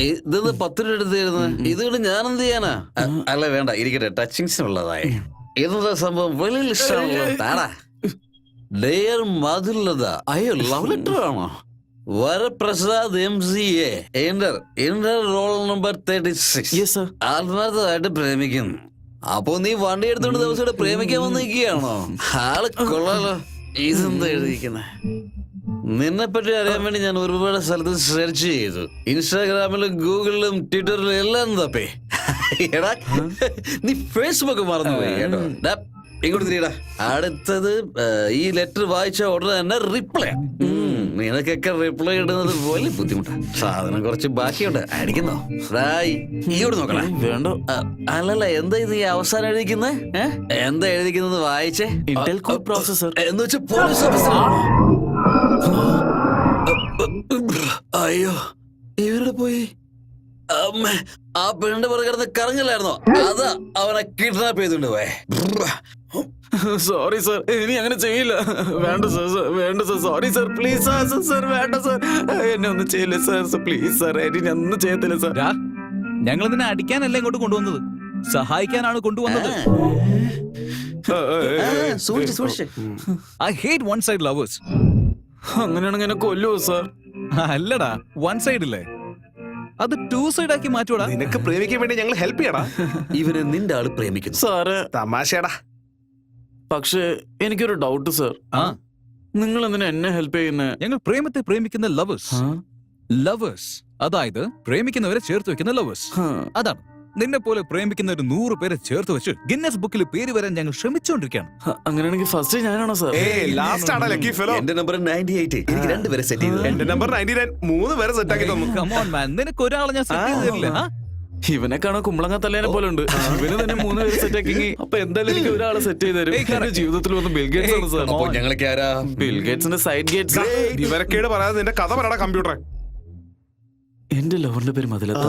ഇതെന്ന് 10 രൂപ എടുത്തായിരുന്നു. ഇതുകൊണ്ട് ഞാൻ എന്ത് ചെയ്യാനാ? അല്ല വേണ്ട, ഇരിക്കട്ടെ, ടച്ചിങ്സിനുള്ളതായി. ഇതെന്താ സംഭവം? വലിയ ഇഷ്ടമാണല്ലോ. താടാ ഡെയർ മധുലത. അയ്യോ, ലവ് ലെറ്റർ ആണോ? Varaprasad MCA, Inter roll number 36. ആത്മാർത്ഥമായിട്ട് പ്രേമിക്കുന്നു. അപ്പൊ നീ വണ്ടി എടുത്തോണ്ട് ദിവസം പ്രേമിക്കാൻ വന്നിരിക്കുകയാണോ? ആള് കൊള്ളാലോ. ഇതെന്താ എഴുതിയിരിക്കുന്നെ? നിന്നെ പറ്റി അറിയാൻ വേണ്ടി ഞാൻ ഒരുപാട് സ്ഥലത്ത് സെർച്ച് ചെയ്തു. ഇൻസ്റ്റാഗ്രാമിലും ഗൂഗിളിലും ട്വിറ്ററിലും എല്ലാം തപ്പി. എടാ, നീ ഫേസ്ബുക്ക് മറന്നുപോയി കേട്ടോ. ഇങ്ങോട്ട് തിരിയടാ. അടുത്തത് ഈ ലെറ്റർ വായിച്ച ഉടനെ തന്നെ റിപ്ലൈ. നിനക്കൊക്കെ റിപ്ലൈ ഇടുന്നത് പോലെ ബുദ്ധിമുട്ടാ. സാധനം കുറച്ച് ബാക്കിയുണ്ട്. അടിക്കുന്നോ? ഇങ്ങോട്ട് നോക്കണേ. വേണ്ട. അല്ലല്ല, എന്താ ഇത് ഈ അവസാനം എഴുതിക്കുന്നത്? എന്താ എഴുതിക്കുന്നത്? വായിച്ചേ. ഇന്റൽ കോഡ് പ്രോസസർ എന്ന് വെച്ചാൽ പോലീസ് ഓഫീസർ. അയ്യോ, ഇവരുടെ പോയി. അമ്മേ, ആ പെണ്ണിന്റെ പുറകെ കിടന്ന് കറങ്ങലായിരുന്നോ? അതാ അവനെ കിഡ്നാപ്പ് ചെയ്തുകൊണ്ട് പോയെ. സോറി സർ, ഇനി അങ്ങനെ ചെയ്യില്ല. വേണ്ട സർ, വേണ്ട sir, sorry sir, please sir, വേണ്ട സർ, എന്നെ ഒന്നും ചെയ്യില്ല സർ, പ്ലീസ് സർ, ഇനി ഒന്നും ചെയ്യത്തില്ല സർ. ഞങ്ങൾ നിന്നെ അടിക്കാനല്ല ഇങ്ങോട്ട് കൊണ്ടുവന്നത്, സഹായിക്കാനാണ് കൊണ്ടുവന്നത്. I hate one side lovers. അങ്ങനെയാണെങ്കിൽ എന്നെ കൊല്ലുവോ സർ? അല്ലടാ, വൺ സൈഡ് ഇല്ലേ, അത് ടു സൈഡ് ആക്കി മാറ്റൂടാ. നിനക്ക് പ്രേമിക്കാൻ വേണ്ടി ഞങ്ങൾ ഹെൽപ്പ് ചെയ്യടാ. ഇവന് നിന്റെ ആള് പ്രേമിക്കുന്നു സാറ്. തമാശടാ. പക്ഷേ എനിക്കൊരു ഡൗട്ട് സർ. നിങ്ങൾ എന്തിനാ എന്നെ ഹെൽപ്പ് ചെയ്യുന്നേ? ഞങ്ങൾ പ്രേമത്തെ പ്രേമിക്കുന്ന ലവേഴ്സ്, അതായത് പ്രേമിക്കുന്നവരെ ചേർത്ത് വെക്കുന്ന ലവേഴ്സ്. അതാണ്. നിന്നെ പോലെ പ്രേമിക്കുന്ന ഒരു 100 പേരെ ചേർത്ത് വെച്ച് ഗിന്നസ് ബുക്കിൽ പേര് വരാൻ ഞങ്ങൾ ശ്രമിച്ചുകൊണ്ടിരിക്കുകയാണ്. അങ്ങനെയാണെങ്കിൽ ഫസ്റ്റ് ഞാനാണോ സാർ? ലാസ്റ്റ് ആണ് ലക്കി ഫെലോ. എന്റെ നമ്പർ 98. എനിക്ക് 2 പേരെ സെറ്റ് ചെയ്തു. എന്റെ നമ്പർ 99. 3 പേരെ സെറ്റ് ആക്കി തന്നു. Come on man, നിനക്ക് ഒരാളെ ഞാൻ സെറ്റ് ചെയ്ത് തരില്ല. ഇവനെ കാണാൻ കുമ്പളങ്ങ തലേനെ പോലെ ഉണ്ട്. ഇവന് തന്നെ 3 പേര് സെറ്റ് ആക്കി. അപ്പൊ എന്തായാലും എനിക്ക് ഒരാളെ സെറ്റ് ചെയ്ത് തരും. എന്റെ ജീവിതത്തിൽ വന്ന് ബിൽഗേറ്റ്സ് ആണ് സാർ. അപ്പോൾ ഞങ്ങളൊക്കെ ആരാ? ബിൽഗേറ്റ്സിന്റെ സൈഡ് ഗേറ്റ്സ്. വിവരക്കേട് പറയാതെ നിന്റെ കഥ പറയടാ കമ്പ്യൂട്ടറെ. എന്റെ ലവറിന്റെ പേര് മതിലത്ത.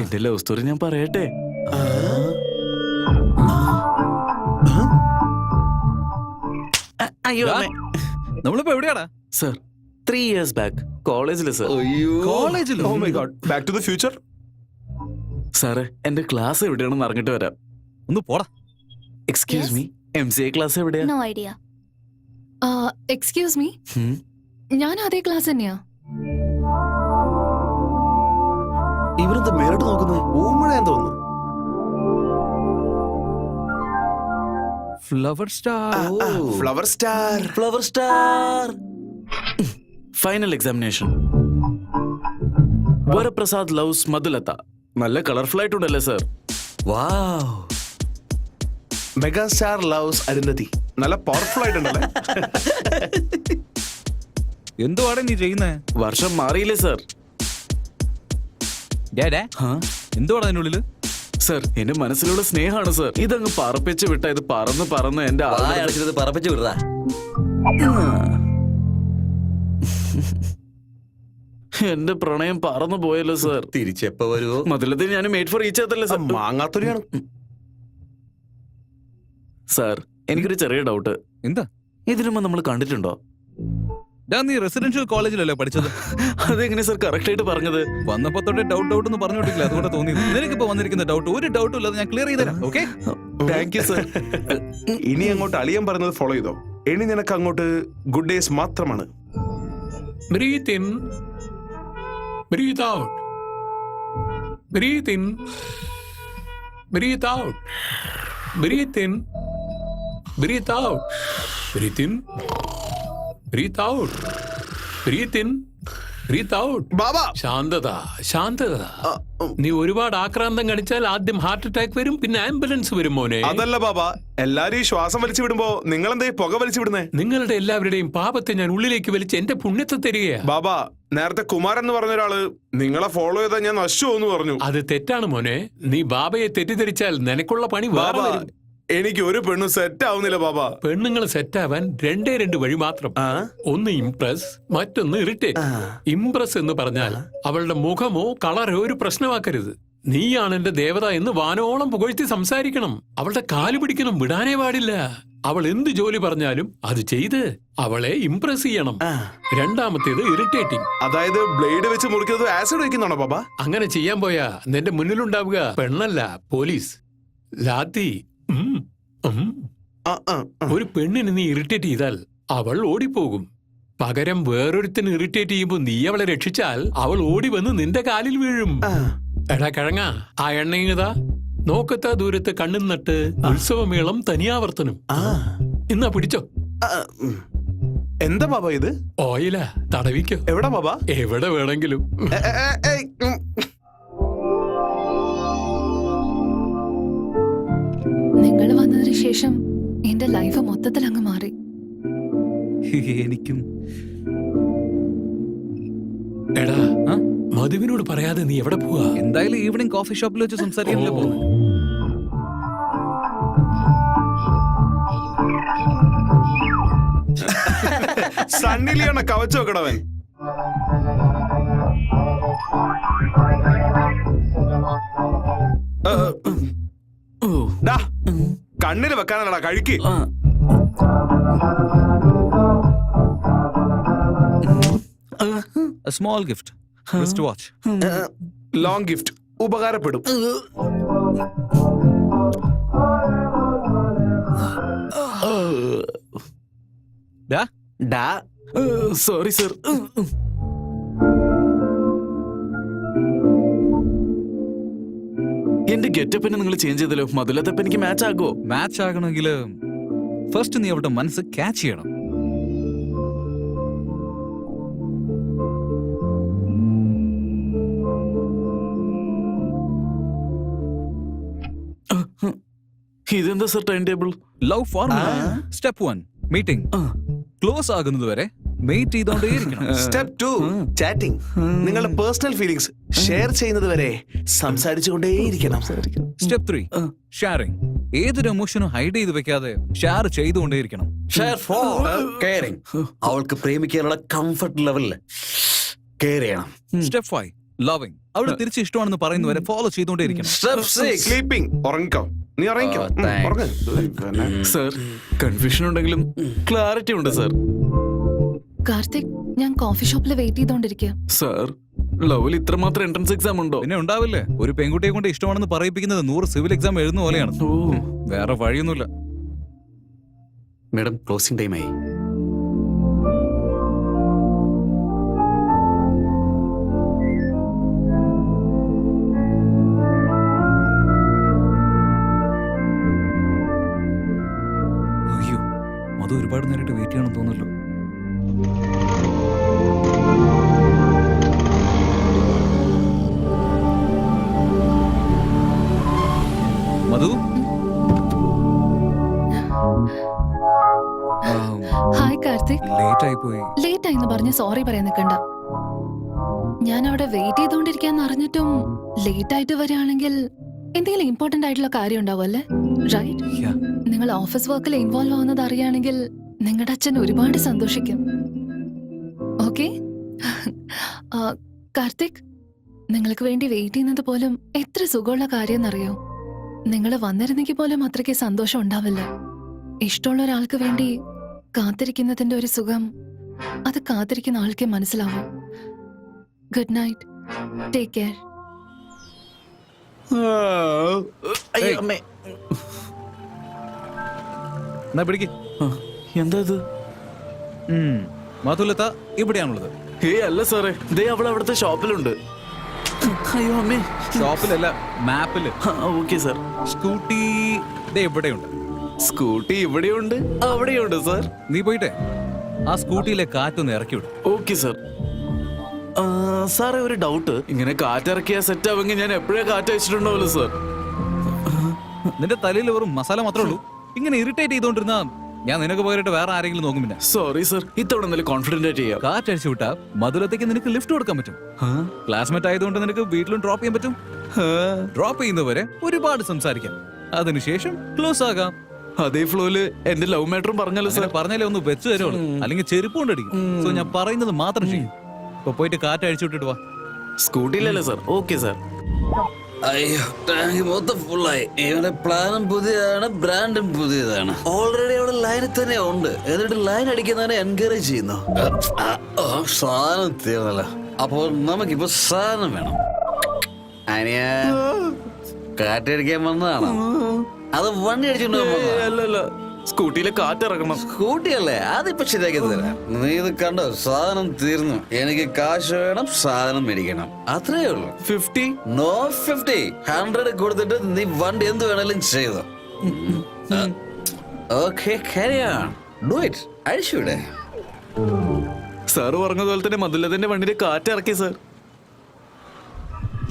എന്റെ ലവ് സ്റ്റോറി ഞാൻ പറയട്ടെ. അയ്യോ, നമ്മളിപ്പോ എവിടെയാടാ സർ? 3 years ബാക്ക് കോളേജില് സർ. കോളേജിലോ? Oh my god, back to the future. സാറേ, എന്റെ ക്ലാസ് എവിടെയാണെന്ന് അറിഞ്ഞിട്ട് വരാം. ഒന്ന് പോടാ. എക്സ്ക്യൂസ് മീ, MCA ക്ലാസ് എവിടെയാ? No idea. എക്സ്ക്യൂസ് മീ, ഞാൻ അതേ ക്ലാസ് തന്നെയാ. ഇവരെന്താ മേലോട്ട് നോക്കുന്നത്? ഊമഴയാൻ തോന്നുന്നു. Flower star. Flower star. Flower star. Final examination. Varaprasad loves Madhulatha. നല്ല കളർഫുൾ ആയിട്ടുണ്ടല്ലേ sir? Wow. Mega star loves Arundhati. നല്ല പവർഫുൾ ആയിട്ടുണ്ടല്ലേ? എന്തുവാടാ നീ ചെയ്യുന്നേ? വർഷം മാറിയില്ലേ സർ? എന്തുവാടാ അതിനുള്ളില്? സർ, എന്റെ മനസ്സിലുള്ള സ്നേഹമാണ് സർ. ഇതങ്ങ് പറപ്പിച്ച് വിട്ട ഇത് പറന്ന് പറന്ന് എന്റെ അടച്ചത് പറപ്പിച്ചു വിടുക. എന്റെ പ്രണയം പറന്നു പോയല്ലോ സർ. തിരിച്ചെപ്പോ വരുവോ? മധുലത്തിൽ ഞാൻ മേഡ് ഫോർ ഈച്ച് അതല്ലേ സർ? മാങ്ങാത്തൊരിയാണ് സാർ. എനിക്കൊരു ചെറിയ ഡൗട്ട്. എന്താ? ഇതിനു മുമ്പ് നമ്മൾ കണ്ടിട്ടുണ്ടോ? നീ റെസിഡൻഷ്യൽ കോളേജിലല്ലേ പഠിച്ചത്? അതെങ്ങനെ സർ കറക്റ്റ് ആയിട്ട് പറഞ്ഞത്? വന്നപ്പോ തൊട്ടേ ഡൗട്ട് എന്ന് പറഞ്ഞോട്ടില്ല, അതുകൊണ്ട് തോന്നി. നിനക്കിപ്പോ വന്നിരിക്കുന്ന ഡൗട്ട് ഒരു ഡൗട്ടും ഇല്ലാതെ ഞാൻ ക്ലിയർ ചെയ്തരാം. Okay, thank you sir. ഇനി അങ്ങോട്ട് അളിയൻ പറയുന്നത് ഫോളോ ചെയ്തോ. ഇനി നിനക്ക് അങ്ങോട്ട് ഗുഡ് ഡേയ്സ് മാത്രമാണ്. Breathe in, breathe out. Breathe in, breathe out. Breathe in, breathe out. Breathe in, breathe out. Breathe in, breathe out. Baba, ശാന്തത, ശാന്തത. നീ ഒരുപാട് ആക്രാന്തം കാണിച്ചാൽ ആദ്യം ഹാർട്ട് അറ്റാക്ക് വരും, പിന്നെ ആംബുലൻസ് വരും മോനെ. അതല്ല ബാബാ, എല്ലാരും ഈ ശ്വാസം വലിച്ചു വിടുമ്പോ നിങ്ങൾ എന്താ പുക വലിച്ചു വിടുന്നേ? നിങ്ങളുടെ എല്ലാവരുടെയും പാപത്തെ ഞാൻ ഉള്ളിലേക്ക് വലിച്ച് എന്റെ പുണ്യത്തെ തരികയാ. ബാബാ, നേരത്തെ കുമാരൻ എന്ന് പറഞ്ഞ ഒരാള് നിങ്ങളെ ഫോളോ ചെയ്താൽ ഞാൻ നശിച്ചു എന്ന് പറഞ്ഞു. അത് തെറ്റാണ് മോനെ. നീ ബാബയെ തെറ്റിദ്ധരിച്ചാൽ നിനക്കുള്ള പണി വേറെ ബാബാ, വരും. എനിക്ക് ഒരു പെണ്ണും സെറ്റ് ആവുന്നില്ല ബാബാ. പെണ്ണുങ്ങൾ സെറ്റാവാൻ 2 വഴി മാത്രം. ഒന്ന് ഇംപ്രസ്, മറ്റൊന്ന് ഇറിറ്റേറ്റ്. ഇംപ്രസ് എന്ന് പറഞ്ഞാൽ അവളുടെ മുഖമോ കളറോ ഒരു പ്രശ്നമാക്കരുത്. നീയാണ് എന്റെ ദേവത എന്ന് വാനോളം പുകഴ്ത്തി സംസാരിക്കണം. അവളുടെ കാല് പിടിക്കണം, വിടാനേ പാടില്ല. അവൾ എന്ത് ജോലി പറഞ്ഞാലും അത് ചെയ്ത് അവളെ ഇംപ്രസ് ചെയ്യണം. രണ്ടാമത്തേത് ഇറിറ്റേറ്റിംഗ്. അതായത് ബ്ലേഡ് വെച്ച് മുറിക്കുന്നത് ആസിഡ് വെക്കുന്നാണോ പാപ്പ? അങ്ങനെ ചെയ്യാൻ പോയാ നിന്റെ മുന്നിലുണ്ടാവുക പെണ്ണല്ല, പോലീസ്. ലാത്തി. ഒരു പെണ്ണിന് നീ ഇറിറ്റേറ്റ് ചെയ്താൽ അവൾ ഓടിപ്പോകും. പകരം വേറൊരുത്തിന് ഇറിറ്റേറ്റ് ചെയ്യുമ്പോ നീ അവളെ രക്ഷിച്ചാൽ അവൾ ഓടി വന്ന് നിന്റെ കാലിൽ വീഴും. എടാ കിഴങ്ങ, ആ എണ്ണയിതാ നോക്കത്താ ദൂരത്ത് കണ്ണും നട്ട് ഉത്സവമേളം തനിയാവർത്തനം. ഇന്നാ പിടിച്ചോ. എന്താ പാപ്പ ഇത്? ഓയിലാ, തടവിക്കോ. എവിടാ പാപ്പ? എവിടെ വേണമെങ്കിലും. നിങ്ങൾ വന്നതിന് ശേഷം എന്റെ ലൈഫ് മൊത്തത്തിൽ അങ്ങ് മാറി. എനിക്കും. എടാ, മധുവിനോട് പറയാതെ നീ എവിടെ പോവാ? എന്തായാലും ഈവനിങ് കോഫി ഷോപ്പിൽ വെച്ച് സംസാരിക്കാനല്ലേ പോകുന്നത്. സണ്ണിലിയാണ് കവച്ചു വെക്കടവൻ. കണ്ണിന് വെക്കാനല്ലടാ, കഴിക്ക്. A small gift. Wrist watch. Long gift ഉപകാരപ്പെടും. Sorry sir. എന്റെ ഗെറ്റപ്പിനെ നിങ്ങൾ ചേഞ്ച് ചെയ്തല്ലോ. മധുലത്തപ്പ എനിക്ക് മാച്ച് ആകുമോ? മാച്ച് ആകണമെങ്കിൽ ഫസ്റ്റ് നീ അവരുടെ മനസ്സ് ക്യാച്ച് ചെയ്യണം. ഇതെന്താ sir time table? Love formula. Step 1 meeting. Close ആകുന്നത് വരെ മെയിറ്റ് ചെയ്തോണ്ടേയിരിക്കണം. Step 2 chatting. നിങ്ങളുടെ പേഴ്സണൽ ഫീലിംഗ്സ് ഷെയർ ചെയ്യുന്നത് വരെ സംസാരിച്ചുകൊണ്ടേയിരിക്കണം. Step 3 sharing. ഏതൊരു എമോഷനും ഹൈഡ് ചെയ്ത് വെക്കാതെ ഷെയർ ചെയ്തുകൊണ്ടേയിരിക്കണം. Share for caring. അവൾക്ക് പ്രേമിക്കാനുള്ള കംഫർട്ട് ലെവലിൽ കെയർ ചെയ്യണം. Step 5 loving. അവള് തിരിച്ച് ഇഷ്ടമാണെന്ന് പറയുന്നവരെ ഫോളോ ചെയ്തുകൊണ്ടേയിരിക്കണം. Step 6 sleeping. ഉറങ്ങിക്കോ, നീ ഉറങ്ങിക്കോ. സർ, കൺഫ്യൂഷൻ ഉണ്ടെങ്കിലും ക്ലാരിറ്റി ഉണ്ട് സർ. കാർത്തിക്, ഞാൻ കോഫി ഷോപ്പിൽ വെയിറ്റ് ചെയ്തോണ്ടിരിക്കുക. സർ, ലവിൽ ഇത്രമാത്രം എൻട്രൻസ് എക്സാം ഉണ്ടോ? പിന്നെ ഉണ്ടാവില്ലേ? ഒരു പെൺകുട്ടിയെ കൊണ്ട് ഇഷ്ടമാണെന്ന് പറയിപ്പിക്കുന്നത് 100 സിവിൽ എക്സാം എഴുതുന്ന പോലെയാണ്. വേറെ വഴിയൊന്നുമില്ല. മേഡം, ക്ലോസിംഗ് ടൈം ആയി. അയ്യോ, അത് ഒരുപാട് നേരിട്ട് വെയിറ്റ് ചെയ്യണം തോന്നുന്നല്ലോ. മധു, ഹായ് കാർത്തിക്. ലേറ്റ് ആയി പോയി. ലേറ്റ് ആയിന്ന് പറഞ്ഞ് സോറി പറയാൻ നിൽക്കണ്ട. ഞാൻ അവിടെ വെയിറ്റ് ചെയ്തോണ്ടിരിക്കാന്ന് അറിഞ്ഞിട്ടും ലേറ്റ് ആയിട്ട് വരികയാണെങ്കിൽ എന്തെങ്കിലും ഇമ്പോർട്ടന്റ് ആയിട്ടുള്ള കാര്യം ഉണ്ടാവും അല്ലേ? റൈറ്റ്? Yeah. നിങ്ങൾ ഓഫീസ് വർക്കിൽ ഇൻവോൾവ് ആവുന്നത് അറിയുകയാണെങ്കിൽ നിങ്ങളുടെ അച്ഛൻ ഒരുപാട് സന്തോഷിക്കും. ഓക്കെ? കാർത്തിക്, നിങ്ങൾക്ക് വേണ്ടി വെയിറ്റ് ചെയ്യുന്നത് പോലും എത്ര സുഖമുള്ള കാര്യം എന്നറിയോ? നിങ്ങൾ വന്നിരുന്നെങ്കിൽ പോലും അത്രയ്ക്ക് സന്തോഷം ഉണ്ടാവില്ല. ഇഷ്ടമുള്ള ഒരാൾക്ക് വേണ്ടി കാത്തിരിക്കുന്നതിന്റെ ഒരു സുഖം അത് കാത്തിരിക്കുന്ന ആൾക്കേ മനസ്സിലാവും. Good night. Take care. എന്നാ പിടിക്ക്. എന്താ ഇത്? മധുലത ഇവിടെയാണുള്ളത്. അല്ല സാറേ, ദേ അവൾ അവിടുത്തെ ഷോപ്പിലുണ്ട്. അയ്യോ അമ്മേ. ഷോപ്പിലല്ല, മാപ്പില്. Okay sir. സ്കൂട്ടി ഇവിടെയുണ്ട്. സ്കൂട്ടി ഇവിടെയുണ്ട്, അവിടെയുണ്ട് സാർ. നീ പോയിട്ടെ ആ സ്കൂട്ടിയിലെ കാറ്റൊന്ന് ഇറക്കി വിടും. Okay sir. സാറേ, ഒരു ഡൗട്ട്. ഇങ്ങനെ കാറ്റിറക്കിയാ സെറ്റ് ആവെങ്കിൽ ഞാൻ എപ്പോഴേ കാറ്റ് അയച്ചിട്ടുണ്ടാവല്ലോ സാർ. നിന്റെ തലയിൽ വെറും മസാല മാത്രമേ ഉള്ളൂ. ഇങ്ങനെ ഇറിറ്റേറ്റ് ചെയ്തോണ്ടിരുന്ന ഞാൻ നിനക്ക് പോയിട്ട് വേറെ ആരെങ്കിലും നോക്കും. പിന്നെ സോറി സാർ, ഇത്തവണ നല്ല കോൺഫിഡന്റ് ആയിട്ട് ചെയ്യാം. കാറ്റടിച്ചു വിട്ടാ മധുരത്തേക്ക് നിനക്ക് ലിഫ്റ്റ് കൊടുക്കാൻ പറ്റും. ക്ലാസ്മേറ്റ് ആയതുകൊണ്ട് നിനക്ക് വീട്ടിലും ഡ്രോപ്പ് ചെയ്യാൻ പറ്റും. ഡ്രോപ്പ് ചെയ്യുന്നവരെ ഒരുപാട് സംസാരിക്കാം. അതിനുശേഷം ക്ലോസ് ആകാം. അതേ ഫ്ലോയില് എന്റെ ലവ് മാറ്ററും പറഞ്ഞല്ലോ സാർ. പറഞ്ഞാലേ ഒന്ന് വെച്ച് തരുള്ളൂ, അല്ലെങ്കിൽ ചെരുപ്പ് കൊണ്ടടിക്കും. സോ ഞാൻ പറയുന്നത് മാത്രം ചെയ്യും. ഇപ്പൊ പോയിട്ട് കാറ്റ് അഴിച്ചു വിട്ടിട്ട് വാ. സ്കൂട്ടിയിലല്ലേ സാർ? Okay sir. അയ്യോ ടാങ്ക് മൊത്തം ഫുള്ളായി. ഇവന്റെ പ്ലാനും പുതിയതാണ്, ബ്രാൻഡും പുതിയതാണ്. ഓൾറെഡി അവിടെ ലൈനിൽ തന്നെ ഉണ്ട്. എന്നിട്ട് ലൈൻ അടിക്കുന്നവനെ എൻകറേജ് ചെയ്യുന്നു. സാധനം തീർന്നല്ല. അപ്പോൾ നമുക്കിപ്പോ സാധനം വേണം. അനിയ കാറ്റടിക്കാൻ വന്നതാണോ? അത് വണ്ടി അടിച്ചോണ്ട് വന്നതാ? അല്ലല്ല, സ്കൂട്ടിയിലെ കാറ്റിറക്കണം. സ്കൂട്ടിയല്ലേ, അതിപ്പോ ശരിയാക്കി തരാം. നീ ഇത് കണ്ടോ, സാധനം തീർന്നു. എനിക്ക് കാശ് വേണം, സാധനം മേടിക്കണം, അത്രേ ഉള്ളൂ. 50? നോ 50, 100 കൊടുത്തിട്ട് നീ വണ്ടി എന്ത് വേണേലും ചെയ്തോ. Okay, do it. അഴിച്ചൂടെ? സാറ് പറഞ്ഞതുപോലെ തന്നെ മധുലതന്റെ വണ്ടിയിലെ കാറ്റിറക്കി സാർ.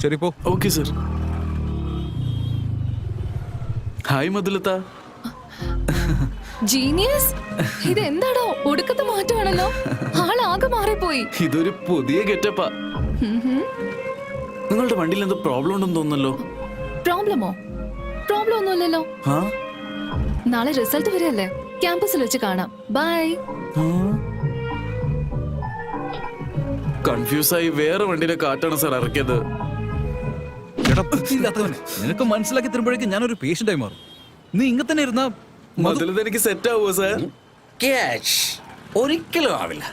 ശരി പോ. Okay sir. Hi Madhulatha. Genius, ഇത് എന്താടോ ഒടുക്കത്തെ മാറ്റമാണല്ലോ. ആളാകെ മാറിപ്പോയി. ഇതൊരു പുതിയ ഗെറ്റപ്പാ. നിങ്ങളുടെ വണ്ടിയിൽ എന്തോ പ്രോബ്ലം ഉണ്ടെന്ന് തോന്നുന്നല്ലോ. പ്രോബ്ലമോ? പ്രോബ്ലം ഒന്നുമില്ലല്ലോ. നാളെ റിസൾട്ട് വരെയല്ലേ, ക്യാമ്പസിൽ വെച്ച് കാണാം. ബൈ. കൺഫ്യൂസായി വേറെ വണ്ടിയിലെ കാറ്റാണ് സാർ ഇറക്കിയത്. എടാ, ബുദ്ധിയില്ലാത്തവനെ. നിനക്ക് മനസ്സിലാക്കി തരുമ്പോഴേക്കും ഞാനൊരു പേഷ്യന്റായി മാറും. നീ ഇങ്ങനെ തന്നെ ഇരുന്ന മധുലത എനിക്ക് സെറ്റ് ആവുമോ സാർ? ക്യാച്ച് ഒരിക്കലും ആവില്ല.